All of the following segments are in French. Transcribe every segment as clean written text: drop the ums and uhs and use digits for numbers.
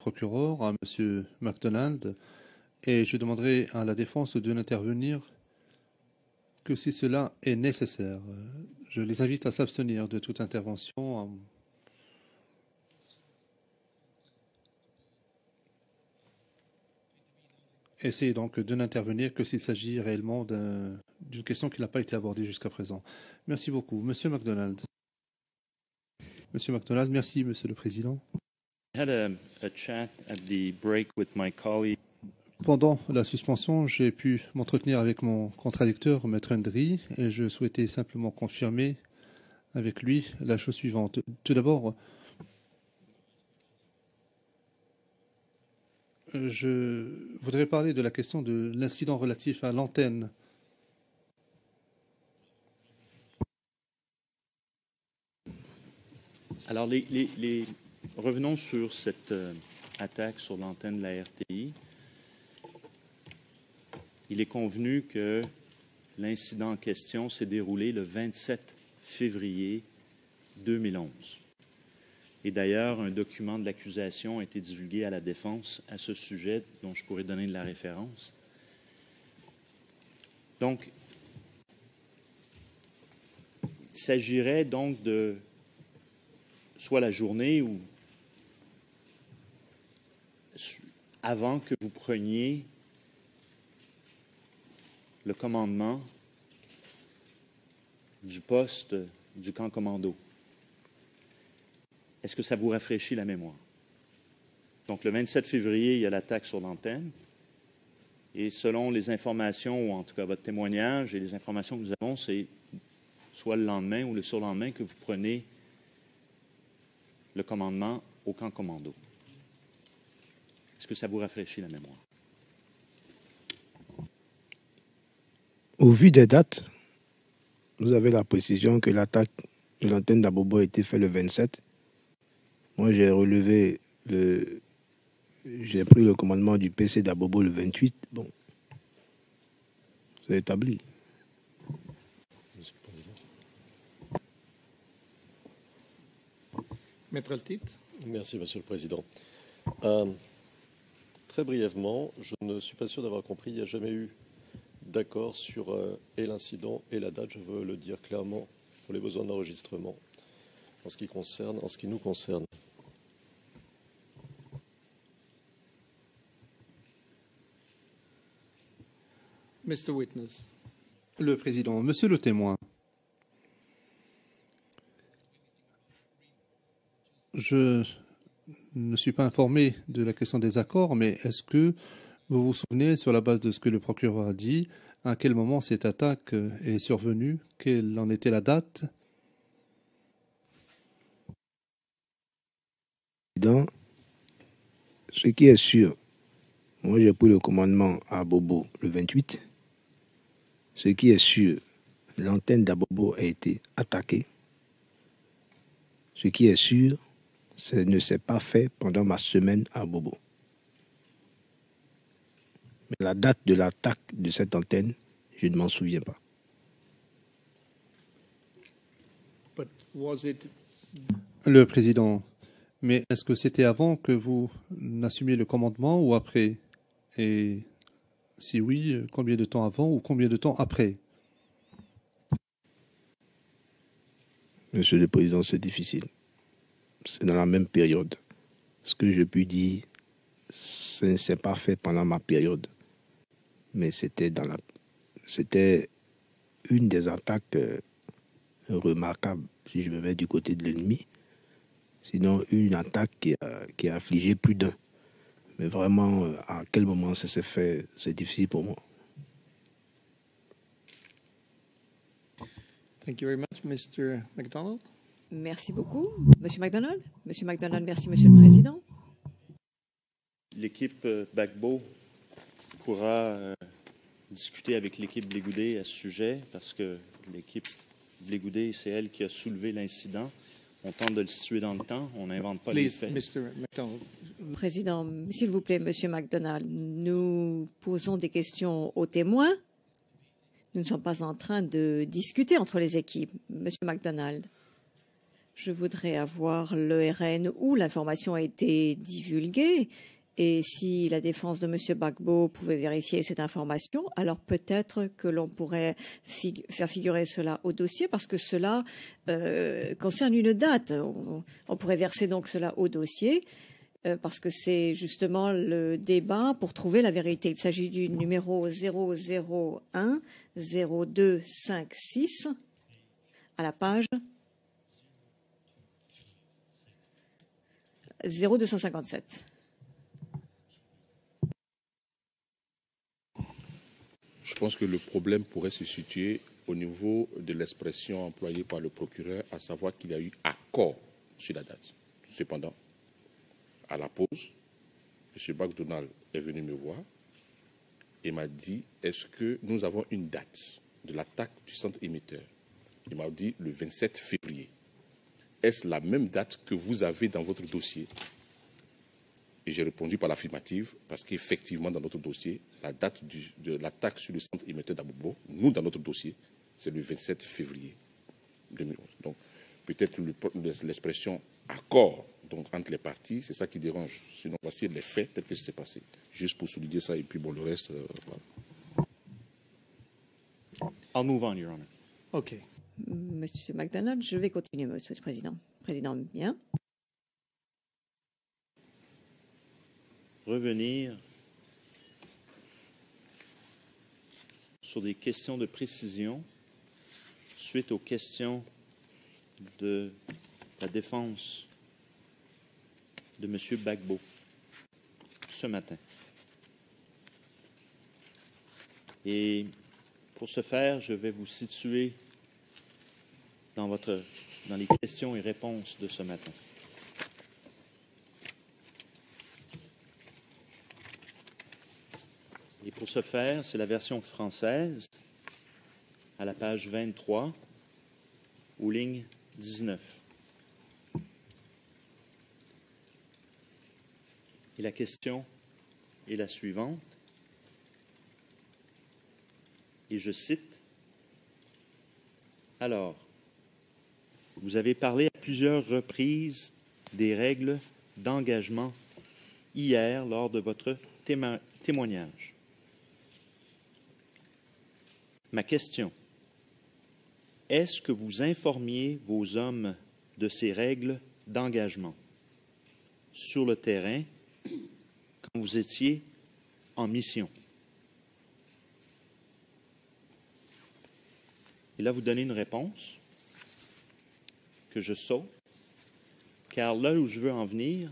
procureur, à M. MacDonald, et je demanderai à la défense de n'intervenir que si cela est nécessaire. Je les invite à s'abstenir de toute intervention. Essayez donc de n'intervenir que s'il s'agit réellement d'une question qui n'a pas été abordée jusqu'à présent. Merci beaucoup. Monsieur MacDonald. Monsieur MacDonald, merci, Monsieur le Président. Pendant la suspension, j'ai pu m'entretenir avec mon contradicteur, Maître Hendry, et je souhaitais simplement confirmer avec lui la chose suivante. Tout d'abord, je voudrais parler de la question de l'incident relatif à l'antenne. Alors, revenons sur cette attaque sur l'antenne de la RTI. Il est convenu que l'incident en question s'est déroulé le 27 février 2011. Et d'ailleurs, un document de l'accusation a été divulgué à la défense à ce sujet, dont je pourrais donner de la référence. Donc, il s'agirait donc de soit la journée ou avant que vous preniez le commandement du poste du camp commando. Est-ce que ça vous rafraîchit la mémoire? Donc, le 27 février, il y a l'attaque sur l'antenne. Et selon les informations, ou en tout cas votre témoignage et les informations que nous avons, c'est soit le lendemain ou le surlendemain que vous prenez le commandement au camp commando. Est-ce que ça vous rafraîchit la mémoire? Au vu des dates, vous avez la précision que l'attaque de l'antenne d'Abobo a été faite le 27. Moi, j'ai pris le commandement du PC d'Abobo le 28. Bon, c'est établi. Maître Altit. Merci, Monsieur le Président. Très brièvement, je ne suis pas sûr d'avoir compris, il n'y a jamais eu d'accord sur et l'incident et la date, je veux le dire clairement pour les besoins d'enregistrement en ce qui nous concerne. Mr. Witness. Le Président, Monsieur le témoin, je ne suis pas informé de la question des accords, mais est-ce que vous vous souvenez, sur la base de ce que le procureur a dit, à quel moment cette attaque est survenue? Quelle en était la date? Dans ce qui est sûr, moi j'ai pris le commandement à Bobo le 28. Ce qui est sûr, l'antenne d'Abobo a été attaquée. Ce qui est sûr, ça ne s'est pas fait pendant ma semaine à Bobo. Mais la date de l'attaque de cette antenne, je ne m'en souviens pas. But was it... Le Président, mais est-ce que c'était avant que vous n'assumiez le commandement ou après? Et si oui, combien de temps avant ou combien de temps après? Monsieur le Président, c'est difficile. C'est dans la même période. Ce que je puis dire, ce ne s'est pas fait pendant ma période. Mais c'était une des attaques remarquables, si je me mets du côté de l'ennemi. Sinon, une attaque qui a affligé plus d'un. Mais vraiment, à quel moment ça s'est fait, c'est difficile pour moi. Thank you very much, Mr. MacDonald. Merci beaucoup. Monsieur MacDonald. Monsieur MacDonald, merci, Monsieur le Président. L'équipe Gbagbo pourra discuter avec l'équipe Blé-Goudet à ce sujet, parce que l'équipe Blé-Goudet, c'est elle qui a soulevé l'incident. On tente de le situer dans le temps, on n'invente pas les faits. Mr. MacDonald. Président, s'il vous plaît, Monsieur MacDonald, nous posons des questions aux témoins. Nous ne sommes pas en train de discuter entre les équipes. Monsieur MacDonald. je voudrais avoir l'ERN où l'information a été divulguée. Et si la défense de M. Gbagbo pouvait vérifier cette information, alors peut-être que l'on pourrait faire figurer cela au dossier, parce que cela concerne une date. On pourrait verser donc cela au dossier, parce que c'est justement le débat pour trouver la vérité. Il s'agit du numéro 001 0256 à la page 0257. Je pense que le problème pourrait se situer au niveau de l'expression employée par le procureur, à savoir qu'il y a eu accord sur la date. Cependant, à la pause, M. McDonald est venu me voir et m'a dit, est-ce que nous avons une date de l'attaque du centre émetteur? Il m'a dit le 27 février. Est-ce la même date que vous avez dans votre dossier? Et j'ai répondu par l'affirmative, parce qu'effectivement, dans notre dossier, la date de l'attaque sur le centre émetteur d'Abobo, nous, dans notre dossier, c'est le 27 février 2011. Donc, peut-être l'expression accord donc, entre les parties, c'est ça qui dérange. Sinon, voici les faits tels que c'est passé. Juste pour souligner ça, et puis bon, le reste, voilà. I'll move on, Your Honor. OK. Monsieur McDonald, je vais continuer, Monsieur le Président. Président, bien. Revenir sur des questions de précision suite aux questions de la défense de M. Gbagbo ce matin. Et pour ce faire, je vais vous situer dans les questions et réponses de ce matin. Et pour ce faire, c'est la version française, à la page 23, aux lignes 19. Et la question est la suivante, et je cite, « Alors, vous avez parlé à plusieurs reprises des règles d'engagement hier lors de votre témoignage. Ma question, est-ce que vous informiez vos hommes de ces règles d'engagement sur le terrain quand vous étiez en mission? » Et là, vous donnez une réponse que je saute, car là où je veux en venir,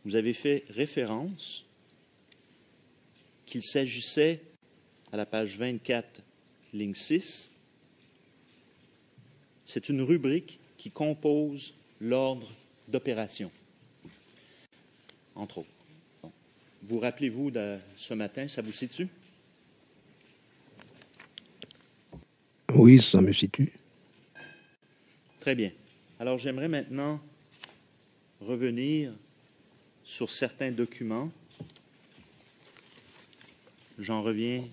vous avez fait référence qu'il s'agissait, à la page 24, ligne 6, c'est une rubrique qui compose l'ordre d'opération, entre autres. Bon. Vous rappelez-vous de ce matin, ça vous situe? Oui, ça me situe. Très bien. Alors, j'aimerais maintenant revenir sur certains documents. J'en reviens,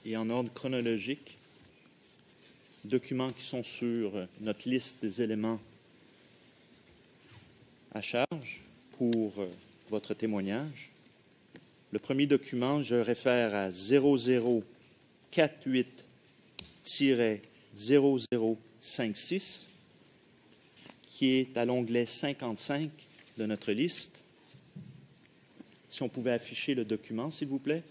et en ordre chronologique, documents qui sont sur notre liste des éléments à charge pour votre témoignage. Le premier document, je réfère à 0048-0056, qui est à l'onglet 55 de notre liste. Si on pouvait afficher le document, s'il vous plaît.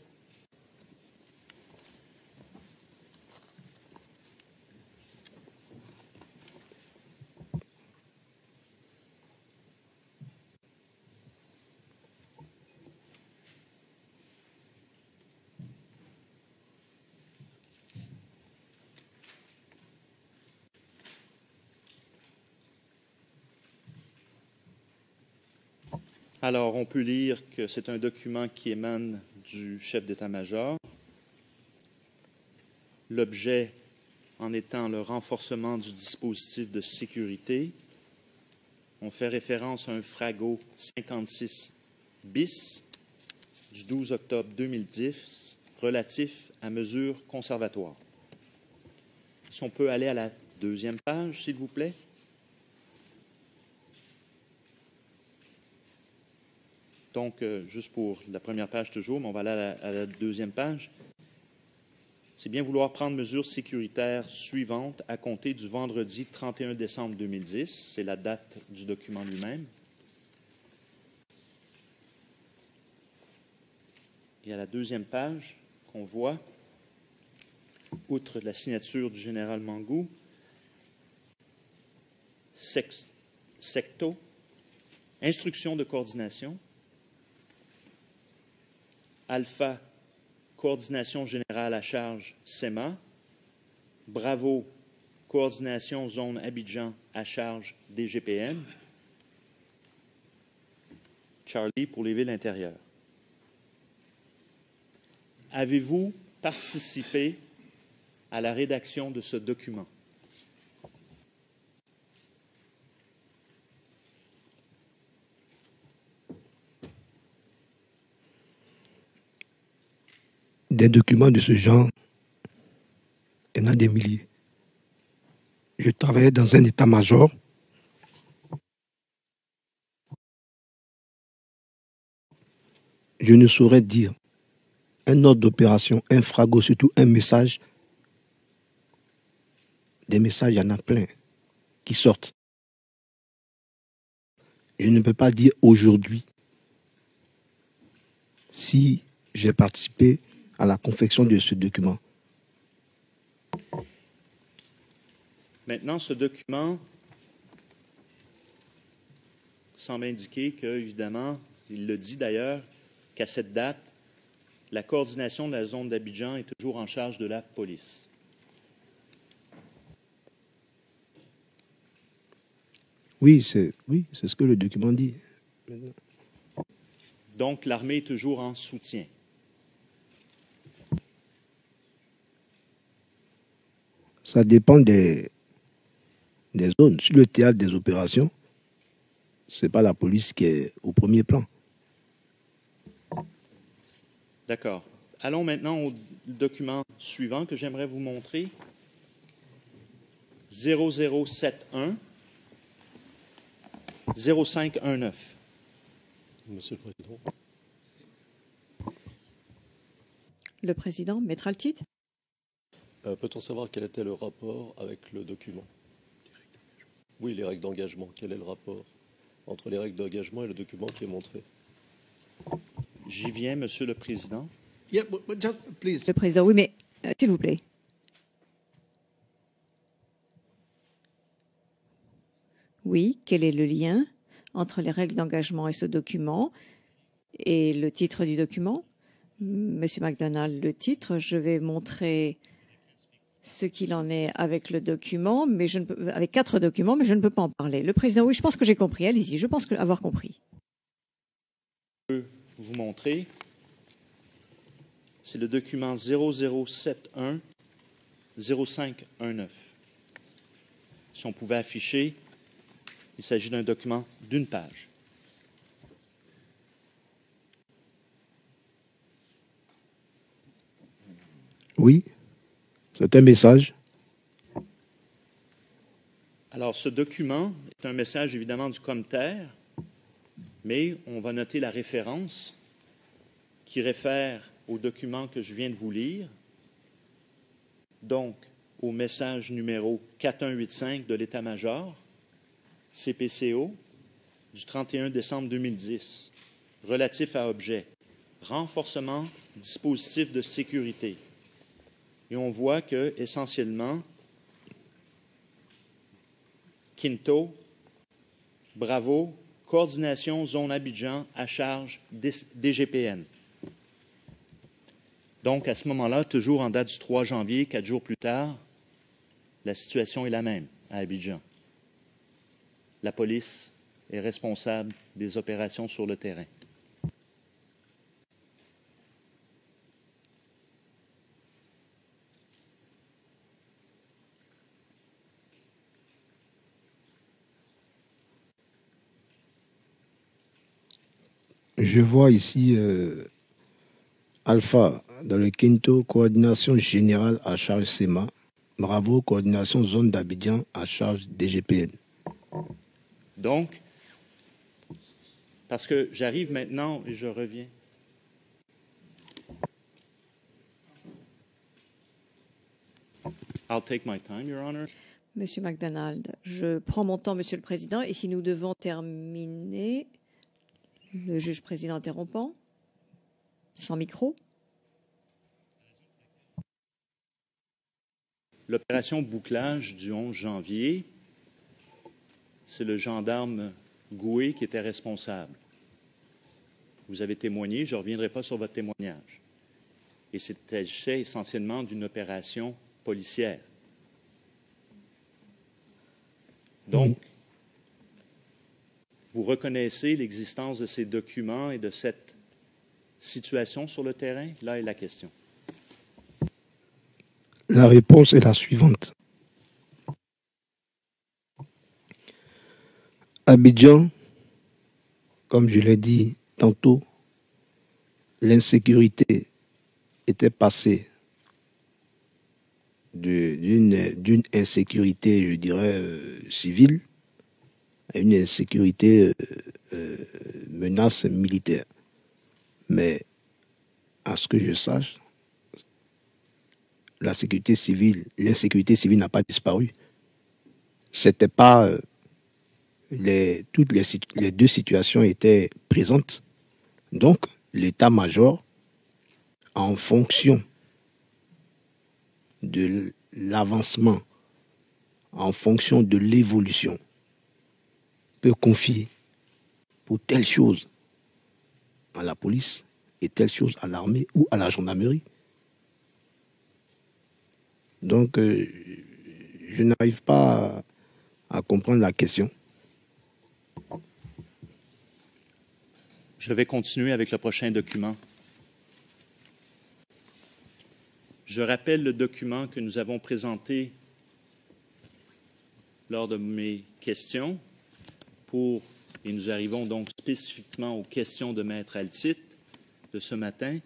Alors, on peut lire que c'est un document qui émane du chef d'état-major. L'objet en étant le renforcement du dispositif de sécurité. On fait référence à un Frago 56 bis du 12 octobre 2010 relatif à mesures conservatoires. Si on peut aller à la deuxième page, s'il vous plaît. Donc, juste pour la première page toujours, mais on va aller à la deuxième page. C'est bien vouloir prendre mesures sécuritaires suivantes à compter du vendredi 31 décembre 2010. C'est la date du document lui-même. Et à la deuxième page, qu'on voit, outre la signature du général Mangou, secto, instruction de coordination, alpha, coordination générale à charge SEMA, Bravo, coordination zone Abidjan à charge DGPN, Charlie pour les villes intérieures. Avez-vous participé à la rédaction de ce document? Des documents de ce genre, il y en a des milliers. Je travaillais dans un état-major. Je ne saurais dire un ordre d'opération, un frago, surtout un message. Des messages, il y en a plein qui sortent. Je ne peux pas dire aujourd'hui si j'ai participé à la confection de ce document. Maintenant, ce document semble indiquer que, évidemment, il le dit d'ailleurs, qu'à cette date, la coordination de la zone d'Abidjan est toujours en charge de la police. Oui, c'est ce que le document dit. Donc, l'armée est toujours en soutien. Ça dépend des zones. Sur le théâtre des opérations, ce n'est pas la police qui est au premier plan. D'accord. Allons maintenant au document suivant que j'aimerais vous montrer. 0071 0519. Monsieur le Président. Le Président mettra le titre. Peut-on savoir quel était le rapport avec le document? Oui, les règles d'engagement. Quel est le rapport entre les règles d'engagement et le document qui est montré? J'y viens, Monsieur le Président. Yeah, but just please. Le Président, oui, mais s'il vous plaît. Oui, quel est le lien entre les règles d'engagement et ce document et le titre du document? Monsieur McDonald, le titre, je vais montrer ce qu'il en est avec le document, mais je ne peux, avec 4 documents, mais je ne peux pas en parler. Le Président, oui, je pense que j'ai compris. Allez-y, je pense avoir compris. Je peux vous montrer. C'est le document 0071 0519. Si on pouvait afficher, il s'agit d'un document d'une page. Oui, c'est un message. Alors, ce document est un message évidemment du COMTER, mais on va noter la référence qui réfère au document que je viens de vous lire, donc au message numéro 4185 de l'État-major, CPCO, du 31 décembre 2010, relatif à objet, renforcement dispositif de sécurité. Et on voit que, essentiellement, Quinto, Bravo, coordination zone Abidjan à charge DGPN. Donc, à ce moment-là, toujours en date du 3 janvier, 4 jours plus tard, la situation est la même à Abidjan. La police est responsable des opérations sur le terrain. Je vois ici Alpha dans le Quinto, coordination générale à charge SEMA. Bravo, coordination zone d'Abidjan à charge DGPN. Donc, parce que j'arrive maintenant et je reviens. I'll take my time, Your Honor. Monsieur McDonald, je prends mon temps, Monsieur le Président, et si nous devons terminer, le juge président interrompant, sans micro. L'opération bouclage du 11 janvier, c'est le gendarme Goué qui était responsable. Vous avez témoigné, je ne reviendrai pas sur votre témoignage. Et c'était essentiellement d'une opération policière. Donc, vous reconnaissez l'existence de ces documents et de cette situation sur le terrain? Là est la question. La réponse est la suivante. Abidjan, comme je l'ai dit tantôt, l'insécurité était passée d'une insécurité, je dirais, civile à une insécurité menace militaire. Mais à ce que je sache, l'insécurité civile n'a pas disparu. C'était pas les deux situations étaient présentes. Donc, l'état-major, en fonction de l'avancement, en fonction de l'évolution, peut confier pour telle chose à la police et telle chose à l'armée ou à la gendarmerie. Donc, je n'arrive pas à comprendre la question. Je vais continuer avec le prochain document. Je rappelle le document que nous avons présenté lors de mes questions et nous arrivons donc spécifiquement aux questions de Maître Altit de ce matin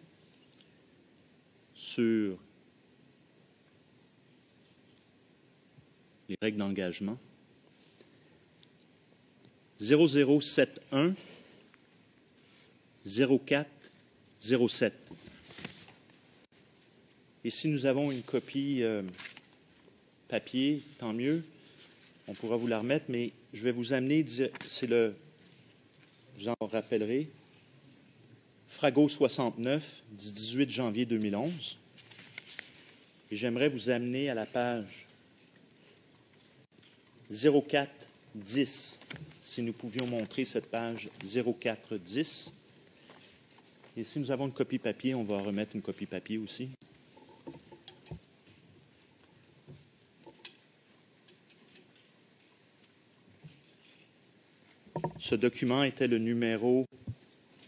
sur les règles d'engagement. 0071 04 07. Et si nous avons une copie papier, tant mieux, on pourra vous la remettre, mais je vais vous amener, c'est le, j'en rappellerai, Frago 69 du 18 janvier 2011. Et j'aimerais vous amener à la page 0410, si nous pouvions montrer cette page 0410. Et si nous avons une copie papier, on va remettre une copie papier aussi. Ce document était le numéro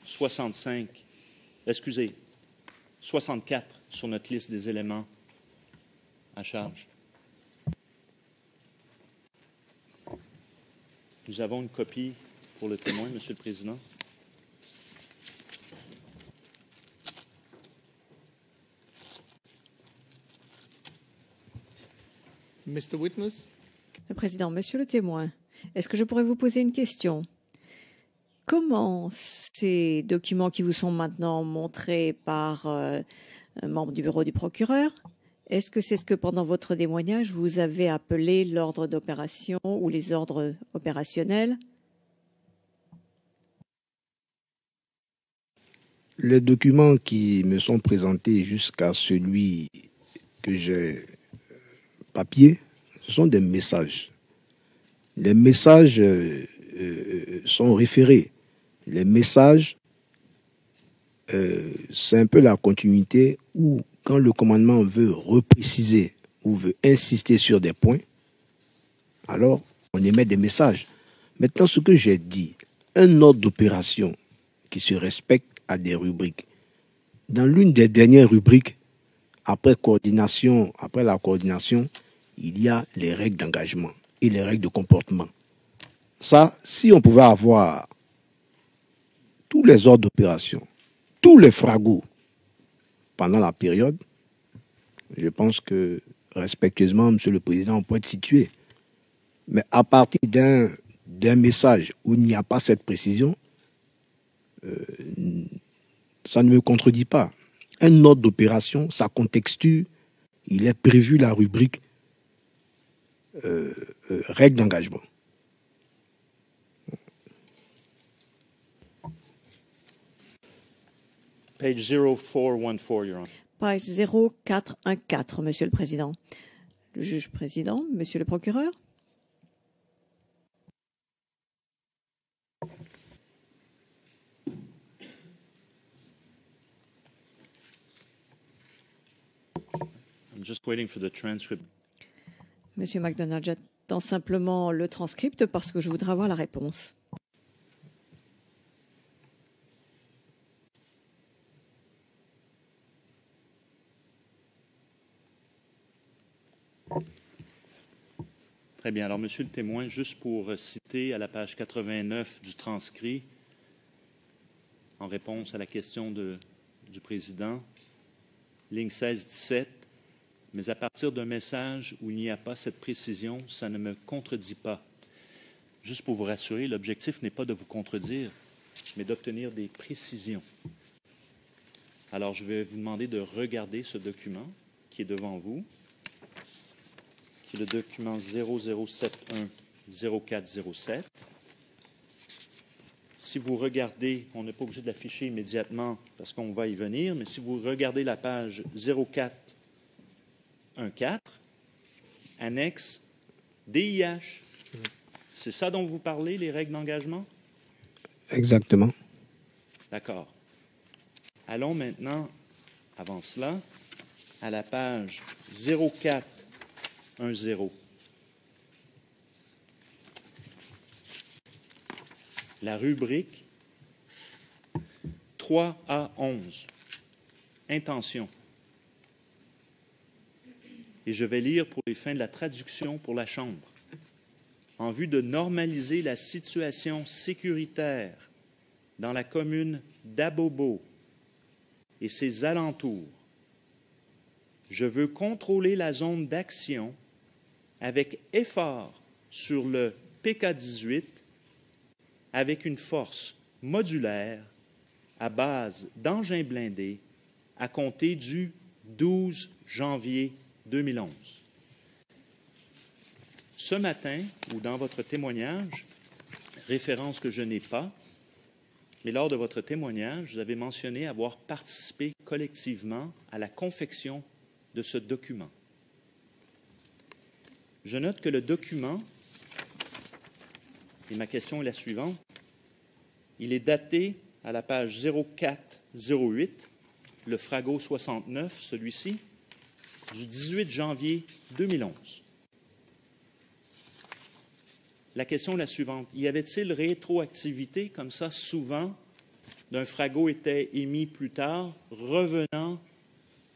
64 sur notre liste des éléments à charge. Nous avons une copie pour le témoin, Monsieur le Président. Mr. Witness? Le Président, Monsieur le témoin, est-ce que je pourrais vous poser une question? Comment ces documents qui vous sont maintenant montrés par un membre du bureau du procureur, est-ce que c'est ce que pendant votre témoignage vous avez appelé l'ordre d'opération ou les ordres opérationnels? Les documents qui me sont présentés jusqu'à celui que j'ai papier, ce sont des messages. Les messages sont référés. Les messages, c'est un peu la continuité où, quand le commandement veut repréciser ou veut insister sur des points, alors on émet des messages. Maintenant, ce que j'ai dit, un ordre d'opération qui se respecte à des rubriques. Dans l'une des dernières rubriques, après la coordination, il y a les règles d'engagement et les règles de comportement. Ça, si on pouvait avoir tous les ordres d'opération, tous les fragos pendant la période, je pense que respectueusement, Monsieur le Président, on peut être situé. Mais à partir d'un message où il n'y a pas cette précision, ça ne me contredit pas. Un ordre d'opération, sa contexture, il est prévu la rubrique règles d'engagement. Page 0414, Your Honor. Page 0414, Monsieur le Président. Le juge président, Monsieur le procureur. I'm just waiting for the transcript. Monsieur McDonald, j'attends simplement le transcript parce que je voudrais avoir la réponse. Très bien. Alors, Monsieur le témoin, juste pour citer à la page 89 du transcrit, en réponse à la question du président, ligne 16-17, mais à partir d'un message où il n'y a pas cette précision, ça ne me contredit pas. Juste pour vous rassurer, l'objectif n'est pas de vous contredire, mais d'obtenir des précisions. Alors, je vais vous demander de regarder ce document qui est devant vous, qui est le document 00710407. Si vous regardez, on n'est pas obligé de l'afficher immédiatement parce qu'on va y venir, mais si vous regardez la page 0414, annexe DIH, c'est ça dont vous parlez, les règles d'engagement? Exactement. D'accord. Allons maintenant, avant cela, à la page 0410. La rubrique 3 à 11. Intention. Et je vais lire pour les fins de la traduction pour la Chambre. En vue de normaliser la situation sécuritaire dans la commune d'Abobo et ses alentours, je veux contrôler la zone d'action avec effort sur le PK-18 avec une force modulaire à base d'engins blindés à compter du 12 janvier 2011. Ce matin, ou dans votre témoignage, référence que je n'ai pas, mais lors de votre témoignage, vous avez mentionné avoir participé collectivement à la confection de ce document. Je note que le document, et ma question est la suivante, il est daté à la page 0408, le Frago 69, celui-ci, du 18 janvier 2011. La question est la suivante. Y avait-il rétroactivité, comme ça, souvent, d'un Frago était émis plus tard, revenant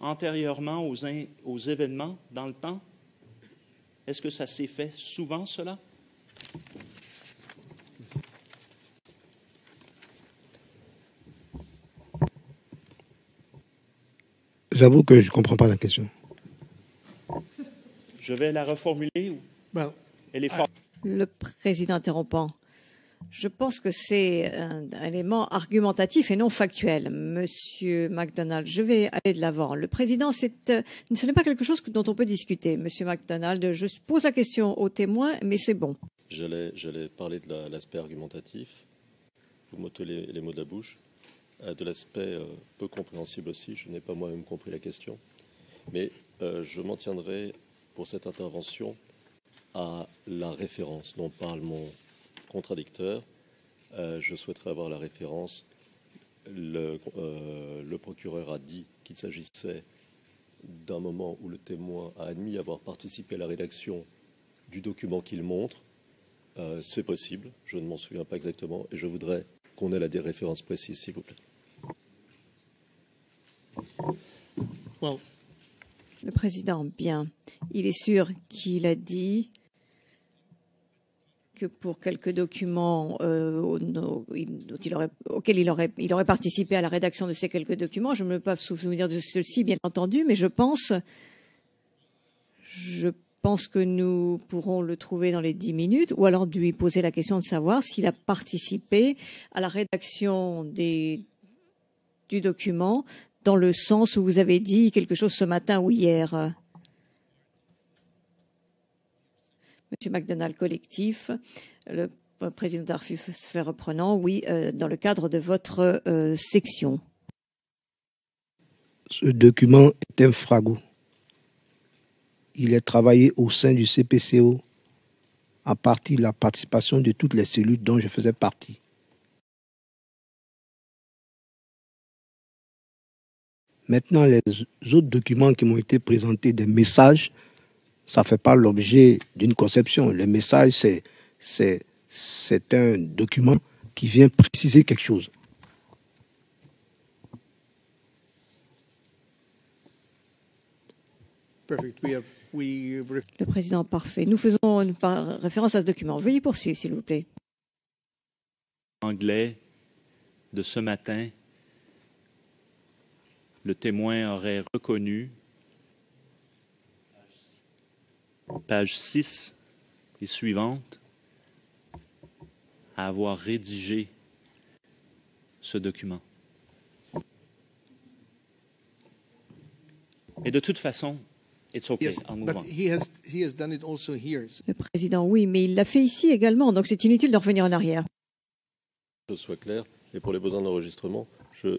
antérieurement aux événements dans le temps? Est-ce que ça s'est fait souvent, cela? J'avoue que je ne comprends pas la question. Je vais la reformuler. Well, Elle est forte. Le président interrompant. Je pense que c'est un élément argumentatif et non factuel. Monsieur McDonald, je vais aller de l'avant. Le président, ce n'est pas quelque chose dont on peut discuter. Monsieur McDonald, je pose la question aux témoins, mais c'est bon. J'allais parler de l'aspect argumentatif. Vous m'ôtez les mots de la bouche. De l'aspect peu compréhensible aussi. Je n'ai pas moi-même compris la question. Mais je m'en tiendrai pour cette intervention à la référence dont parle mon contradicteur. Je souhaiterais avoir la référence. Le procureur a dit qu'il s'agissait d'un moment où le témoin a admis avoir participé à la rédaction du document qu'il montre. C'est possible, je ne m'en souviens pas exactement, et je voudrais qu'on ait des références précises, s'il vous plaît. well, Le président, bien. Il est sûr qu'il a dit que pour quelques documents auxquels il aurait participé à la rédaction de ces quelques documents, je ne me peux pas souvenir de ceci, bien entendu, mais je pense Je pense que nous pourrons le trouver dans les 10 minutes, ou alors de lui poser la question de savoir s'il a participé à la rédaction du document dans le sens où vous avez dit quelque chose ce matin ou hier. Monsieur McDonald, collectif, le président Darfus fait reprenant, oui, dans le cadre de votre section. Ce document est un fragot. Il est travaillé au sein du CPCO à partir de la participation de toutes les cellules dont je faisais partie. Maintenant, les autres documents qui m'ont été présentés, des messages, ça ne fait pas l'objet d'une conception. Le message, c'est un document qui vient préciser quelque chose. Le président, parfait. Nous faisons une référence à ce document. Veuillez poursuivre, s'il vous plaît. Anglais de ce matin, le témoin aurait reconnu, page 6 et suivante, à avoir rédigé ce document. Et de toute façon, it's okay, Yes, I'll move but on. he has done it also here. Le président, oui, mais il l'a fait ici également, donc c'est inutile de revenir en arrière. Que ce soit clair, et pour les besoins d'enregistrement, je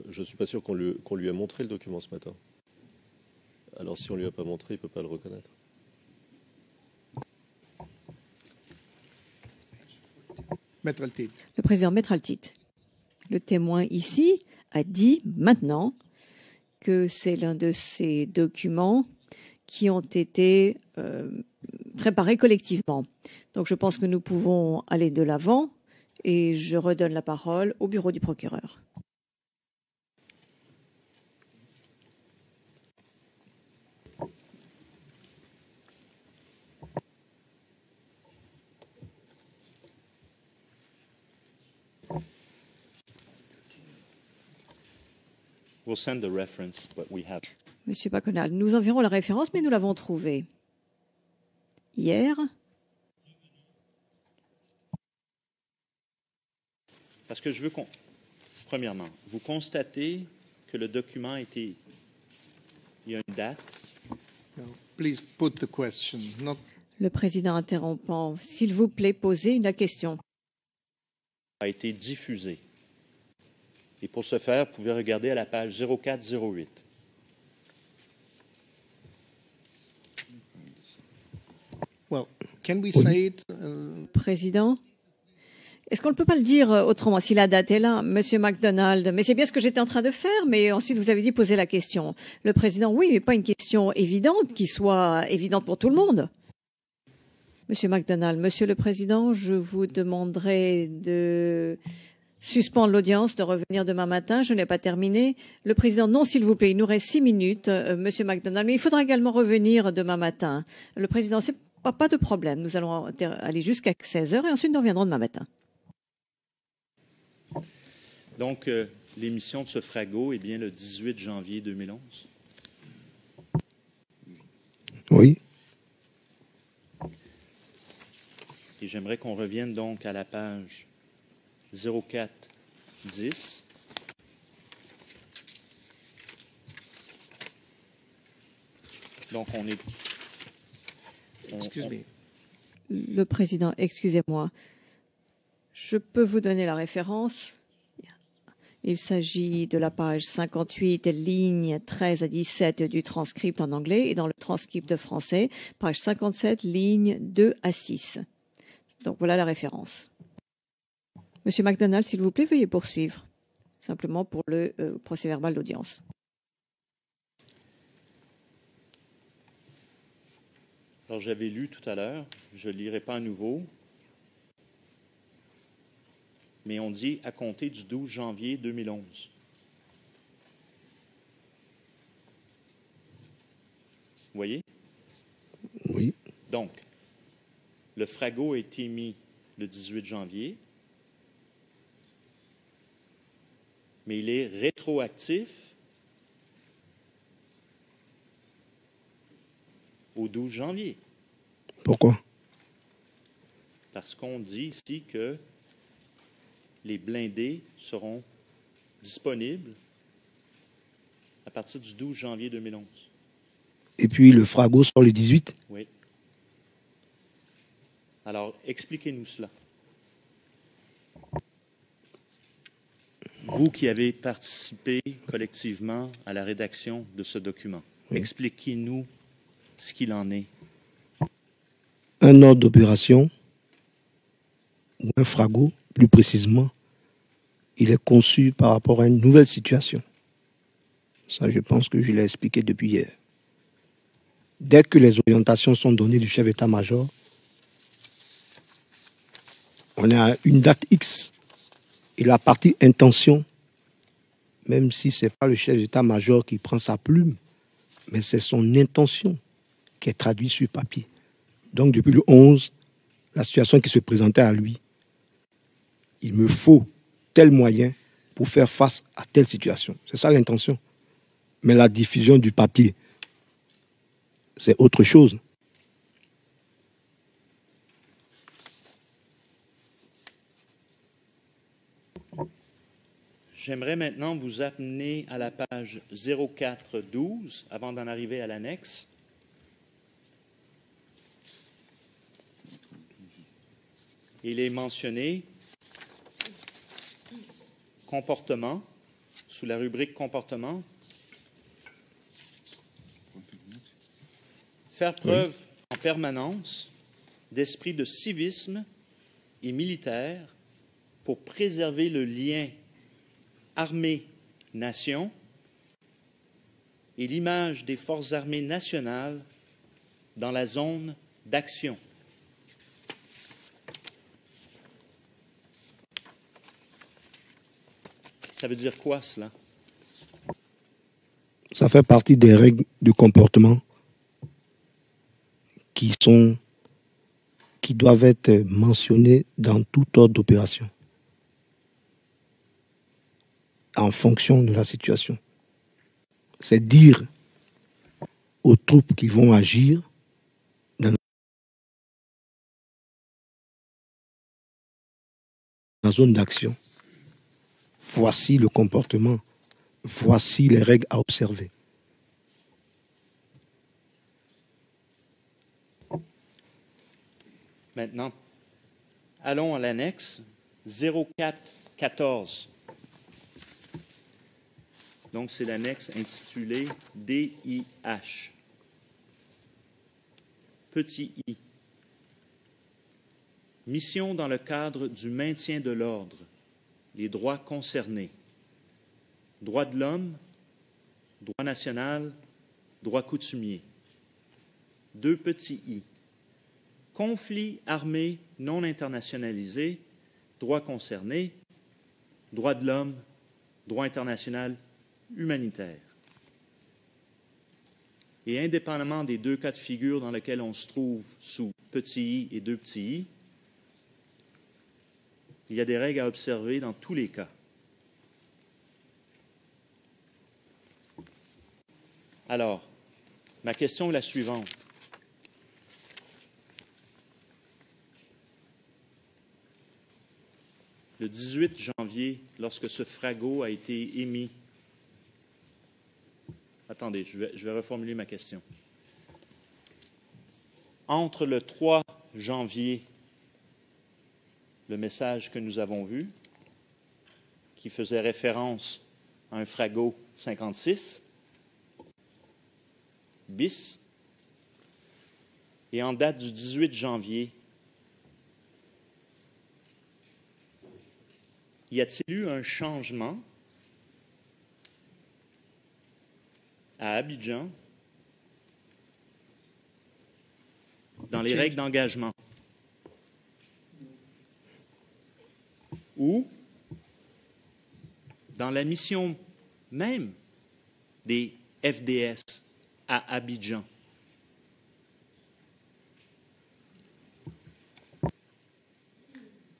ne suis pas sûr qu'on lui ait montré le document ce matin. Alors si on ne lui a pas montré, il ne peut pas le reconnaître. Maître Altit. Le président Maître Altit, le témoin ici, a dit maintenant que c'est l'un de ces documents qui ont été préparés collectivement. Donc je pense que nous pouvons aller de l'avant et je redonne la parole au bureau du procureur. We'll send the reference, but we have. Monsieur Baconal, nous enverrons la référence, mais nous l'avons trouvée hier. Parce que je veux qu'on... Premièrement, vous constatez que le document a été... Il y a une date. No, please put the question. Not Le président interrompant, s'il vous plaît, posez la question. A été diffusé. Et pour ce faire, vous pouvez regarder à la page 0408. well. Can we say it? Président, est-ce qu'on ne peut pas le dire autrement si la date est là, Monsieur McDonald? Mais c'est bien ce que j'étais en train de faire, mais ensuite vous avez dit poser la question. Le président, oui, mais pas une question évidente qui soit évidente pour tout le monde. Monsieur McDonald, Monsieur le Président, je vous demanderai de suspendre l'audience, de revenir demain matin. Je n'ai pas terminé. Le Président, non, s'il vous plaît, il nous reste 6 minutes, Monsieur McDonald, mais il faudra également revenir demain matin. Le Président, c'est pas de problème. Nous allons aller jusqu'à 16 heures et ensuite nous reviendrons demain matin. Donc, l'émission de ce fragot est bien le 18 janvier 2011. Oui. Et j'aimerais qu'on revienne donc à la page 0410. Donc, on est... Excuse me. Le Président, excusez-moi. Je peux vous donner la référence. Il s'agit de la page 58, ligne 13 à 17 du transcript en anglais et dans le transcript français, page 57, ligne 2 à 6. Donc voilà la référence. Monsieur McDonald, s'il vous plaît, veuillez poursuivre. Simplement pour le procès-verbal d'audience. Alors, j'avais lu tout à l'heure, je ne lirai pas à nouveau, mais on dit à compter du 12 janvier 2011. Vous voyez? Oui. Donc, le fragot a été mis le 18 janvier, mais il est rétroactif au 12 janvier. Pourquoi? Parce qu'on dit ici que les blindés seront disponibles à partir du 12 janvier 2011. Et puis le Frago sort le 18? Oui. Alors, expliquez-nous cela. Vous qui avez participé collectivement à la rédaction de ce document, expliquez-nous ce qu'il en est. Un ordre d'opération, ou un Frago, plus précisément, il est conçu par rapport à une nouvelle situation. Ça, je pense que je l'ai expliqué depuis hier. Dès que les orientations sont données du chef d'état-major, on est à une date X. Et la partie intention, même si ce n'est pas le chef d'état-major qui prend sa plume, mais c'est son intention qui est traduite sur papier. Donc depuis le 11, la situation qui se présentait à lui, il me faut tel moyen pour faire face à telle situation. C'est ça l'intention. Mais la diffusion du papier, c'est autre chose. J'aimerais maintenant vous amener à la page 0412 avant d'en arriver à l'annexe. Il est mentionné comportement, sous la rubrique comportement. Faire preuve en permanence d'esprit de civisme et militaire pour préserver le lien armée-nation et l'image des forces armées nationales dans la zone d'action. Ça veut dire quoi, cela? Ça fait partie des règles de comportement qui doivent être mentionnées dans tout ordre d'opération, en fonction de la situation. C'est dire aux troupes qui vont agir dans la zone d'action. Voici le comportement, voici les règles à observer. Maintenant, allons à l'annexe 0414. Donc, c'est l'annexe intitulée DIH. Petit i. Mission dans le cadre du maintien de l'ordre. Les droits concernés. Droits de l'homme, droit national, droit coutumier. 2 petits i. Conflit armé non internationalisé, droit concerné, droit de l'homme, droit international humanitaire. Et indépendamment des 2 cas de figure dans lesquels on se trouve sous petit i et 2 petits i, il y a des règles à observer dans tous les cas. Alors, ma question est la suivante. Le 18 janvier, lorsque ce Frago a été émis, attendez, je vais reformuler ma question. Entre le 3 janvier, le message que nous avons vu, qui faisait référence à un Frago 56, bis, et en date du 18 janvier, y a-t-il eu un changement à Abidjan dans les règles d'engagement ou dans la mission même des FDS à Abidjan?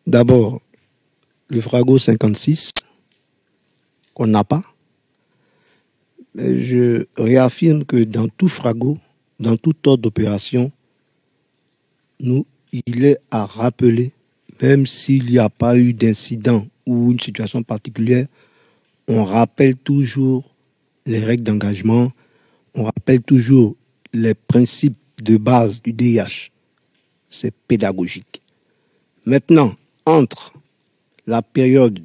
D'abord, le Frago 56, qu'on n'a pas. Je réaffirme que dans tout Frago, dans tout ordre d'opération, il est à rappeler, même s'il n'y a pas eu d'incident ou une situation particulière, on rappelle toujours les règles d'engagement, on rappelle toujours les principes de base du DIH. C'est pédagogique. Maintenant, entre la période,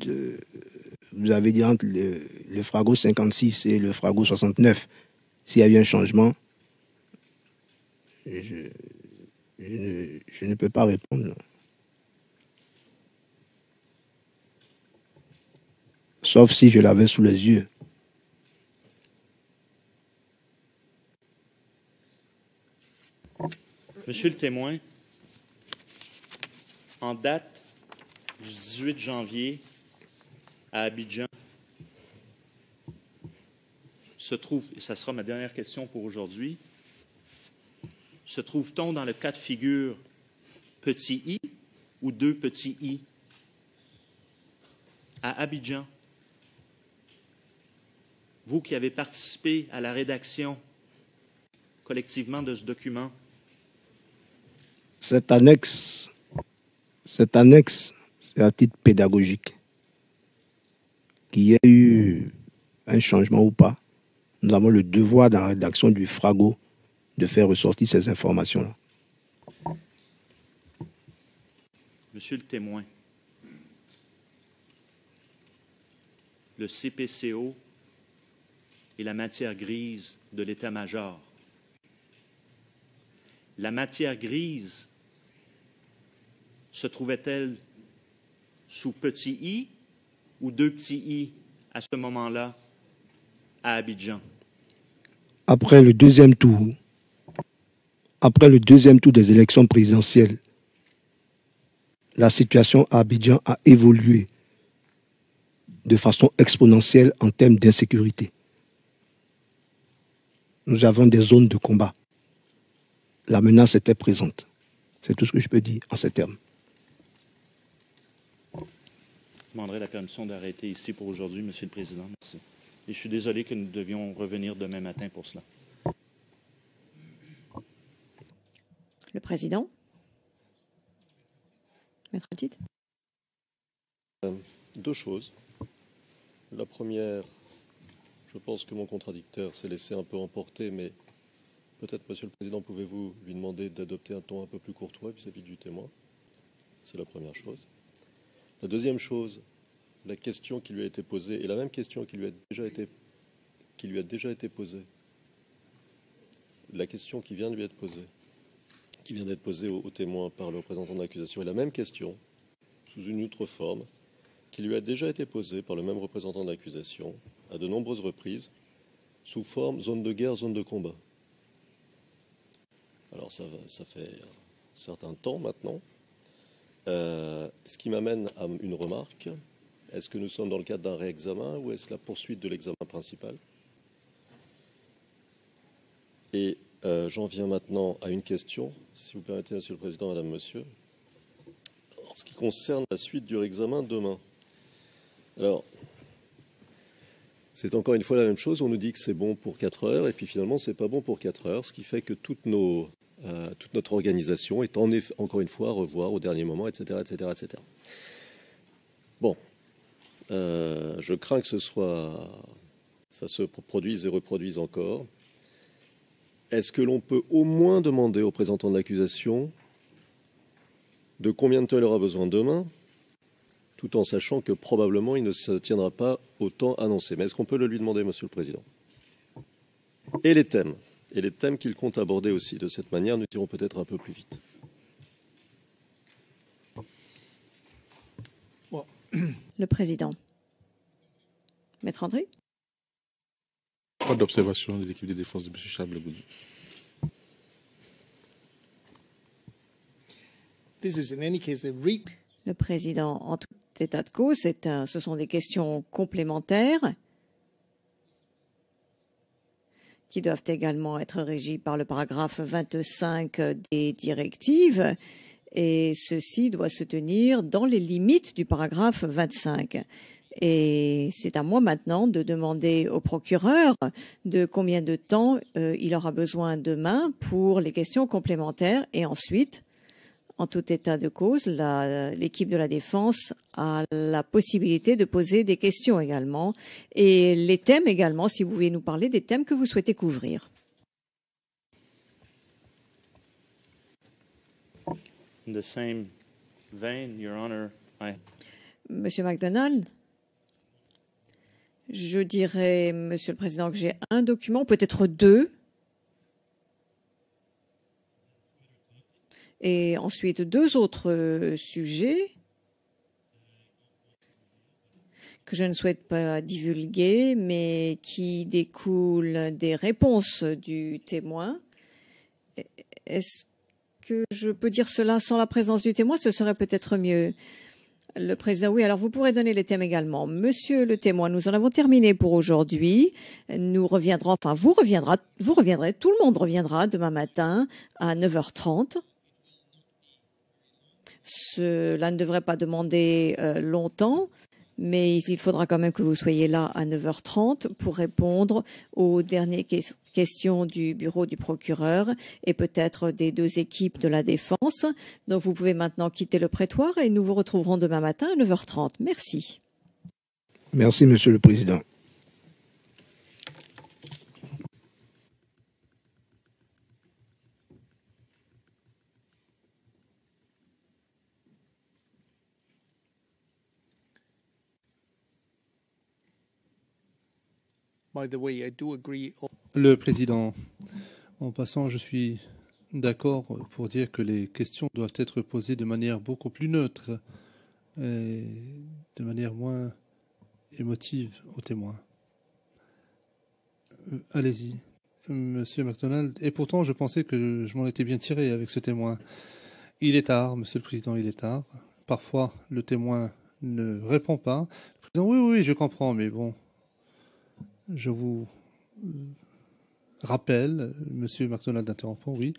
vous avez dit entre le Frago 56 et le Frago 69, s'il y a eu un changement, je ne peux pas répondre. Sauf si je l'avais sous les yeux. Monsieur le témoin, en date du 18 janvier à Abidjan, se trouve, et ça sera ma dernière question pour aujourd'hui, se trouve-t-on dans le cas de figure petit i ou 2 petits i à Abidjan? Vous qui avez participé à la rédaction collectivement de ce document. Cette annexe, c'est à titre pédagogique. Qu'il y ait eu un changement ou pas, nous avons le devoir dans la rédaction du Frago de faire ressortir ces informations-là. Monsieur le témoin, le CPCO est la matière grise de l'état-major. La matière grise se trouvait-elle sous petit i ou 2 petits i à ce moment-là à Abidjan? Après le deuxième tour des élections présidentielles, la situation à Abidjan a évolué de façon exponentielle en termes d'insécurité. Nous avons des zones de combat. La menace était présente. C'est tout ce que je peux dire en ces termes. Je demanderai la permission d'arrêter ici pour aujourd'hui, Monsieur le Président. Merci. Et je suis désolé que nous devions revenir demain matin pour cela. Le Président. Maître Titre. 2 choses. La première, je pense que mon contradicteur s'est laissé un peu emporter, mais peut-être, Monsieur le Président, pouvez-vous lui demander d'adopter un ton un peu plus courtois vis-à-vis du témoin? C'est la première chose. La deuxième chose, la question qui lui a été posée, et la même question qui lui a déjà été posée, la question qui vient de lui être posée, qui vient d'être posée au témoin par le représentant de l'accusation, est la même question, sous une autre forme, qui lui a déjà été posée par le même représentant de l'accusation, à de nombreuses reprises, sous forme zone de guerre, zone de combat. Alors ça fait un certain temps maintenant. Ce qui m'amène à une remarque. Est-ce que nous sommes dans le cadre d'un réexamen ou est-ce la poursuite de l'examen principal? Et j'en viens maintenant à une question, si vous permettez, Monsieur le Président, Madame, Monsieur. En ce qui concerne la suite du réexamen demain. Alors, c'est encore une fois la même chose. On nous dit que c'est bon pour 4 heures et puis finalement, c'est pas bon pour 4 heures, ce qui fait que toute notre organisation est encore une fois à revoir au dernier moment, etc., etc., etc. Bon, je crains que ça se produise et reproduise encore. Est-ce que l'on peut au moins demander au représentant de l'accusation de combien de temps il aura besoin demain, tout en sachant que probablement il ne se tiendra pas au temps annoncé? Mais est-ce qu'on peut le lui demander, Monsieur le Président? Et les thèmes qu'il compte aborder aussi. De cette manière, nous irons peut-être un peu plus vite. Le Président. Maître André. Pas d'observation de l'équipe de défense de M. Charles-Goudou. Le Président, en tout état de cause, ce sont des questions complémentaires qui doivent également être régies par le paragraphe 25 des directives et ceci doit se tenir dans les limites du paragraphe 25. Et c'est à moi maintenant de demander au procureur de combien de temps il aura besoin demain pour les questions complémentaires. Et ensuite, en tout état de cause, l'équipe de la défense a la possibilité de poser des questions également. Et les thèmes également, si vous pouvez nous parler des thèmes que vous souhaitez couvrir. In the same vein, Your Honor, Monsieur MacDonald, je dirais, Monsieur le Président, que j'ai un document, peut-être deux, et ensuite deux autres sujets que je ne souhaite pas divulguer, mais qui découlent des réponses du témoin. Est-ce que je peux dire cela sans la présence du témoin? Ce serait peut-être mieux. Le président, oui, alors vous pourrez donner les thèmes également. Monsieur le témoin, nous en avons terminé pour aujourd'hui. Nous reviendrons, enfin vous reviendrez, tout le monde reviendra demain matin à 9h30. Cela ne devrait pas demander longtemps, mais il faudra quand même que vous soyez là à 9h30 pour répondre aux dernières questions du bureau du procureur et peut-être des deux équipes de la défense. Donc vous pouvez maintenant quitter le prétoire et nous vous retrouverons demain matin à 9h30. Merci. Merci, Monsieur le Président. By the way, I do agree. Le président, en passant, je suis d'accord pour dire que les questions doivent être posées de manière beaucoup plus neutre et de manière moins émotive aux témoins. Allez-y, Monsieur MacDonald. Et pourtant, je pensais que je m'en étais bien tiré avec ce témoin. Il est tard, Monsieur le Président, il est tard. Parfois, le témoin ne répond pas. Le président, oui, je comprends, mais bon, je vous rappelle, Monsieur MacDonald interrompant, oui,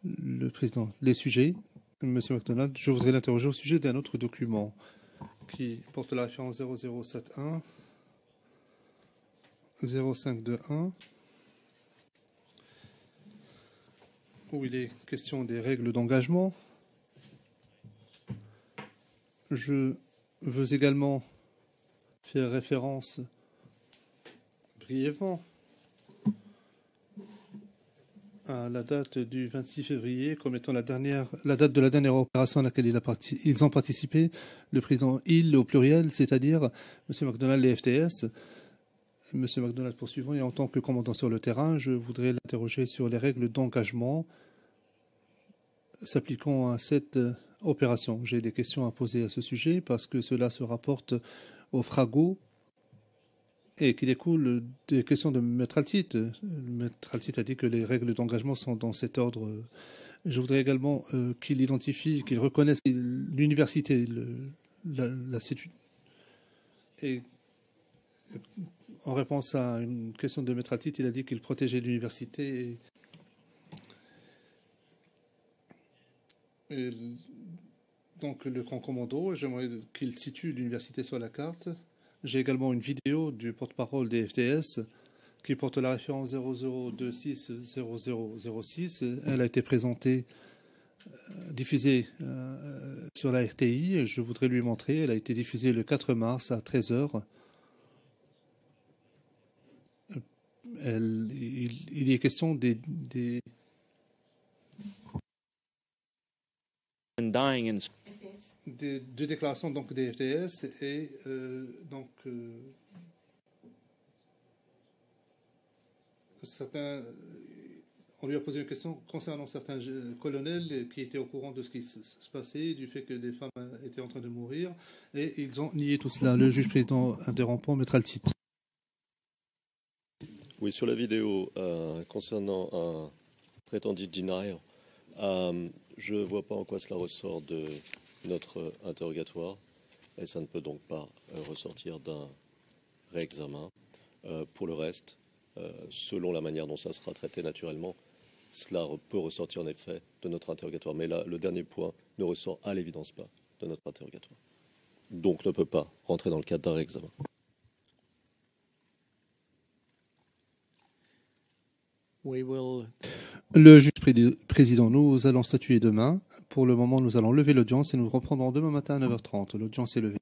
le président, les sujets. Monsieur MacDonald, je voudrais l'interroger au sujet d'un autre document qui porte la référence 0071 0521 où il est question des règles d'engagement. Je veux également faire référence brièvement à la date du 26 février comme étant la date de la dernière opération à laquelle ils ont participé, le président Hill au pluriel, c'est-à-dire M. MacDonald et FTS. M. MacDonald poursuivant, et en tant que commandant sur le terrain, je voudrais l'interroger sur les règles d'engagement s'appliquant à cette opération. J'ai des questions à poser à ce sujet parce que cela se rapporte au Frago et qui découle des questions de Maître Altit. Maître Altit a dit que les règles d'engagement sont dans cet ordre. Je voudrais également qu'il identifie, qu'il reconnaisse l'université, la CETU. Et en réponse à une question de Maître Altit, il a dit qu'il protégeait l'université. Donc le grand commando, j'aimerais qu'il situe l'université sur la carte. J'ai également une vidéo du porte-parole des FTS qui porte la référence 00260006. Elle a été présentée, diffusée sur la RTI. Je voudrais lui montrer. Elle a été diffusée le 4 mars à 13h. Il y est question des deux déclarations donc des FTS et certains. On lui a posé une question concernant certains colonels qui étaient au courant de ce qui se passait, du fait que des femmes étaient en train de mourir, et ils ont nié tout cela. Le juge président interrompant mettra le titre. Oui, sur la vidéo concernant un prétendu denial, je ne vois pas en quoi cela ressort de notre interrogatoire et ça ne peut donc pas ressortir d'un réexamen. Pour le reste, selon la manière dont ça sera traité naturellement, cela peut ressortir en effet de notre interrogatoire. Mais là, le dernier point ne ressort à l'évidence pas de notre interrogatoire. Donc ne peut pas rentrer dans le cadre d'un réexamen. We will Le juge président, nous allons statuer demain. Pour le moment, nous allons lever l'audience et nous reprendrons demain matin à 9h30. L'audience est levée.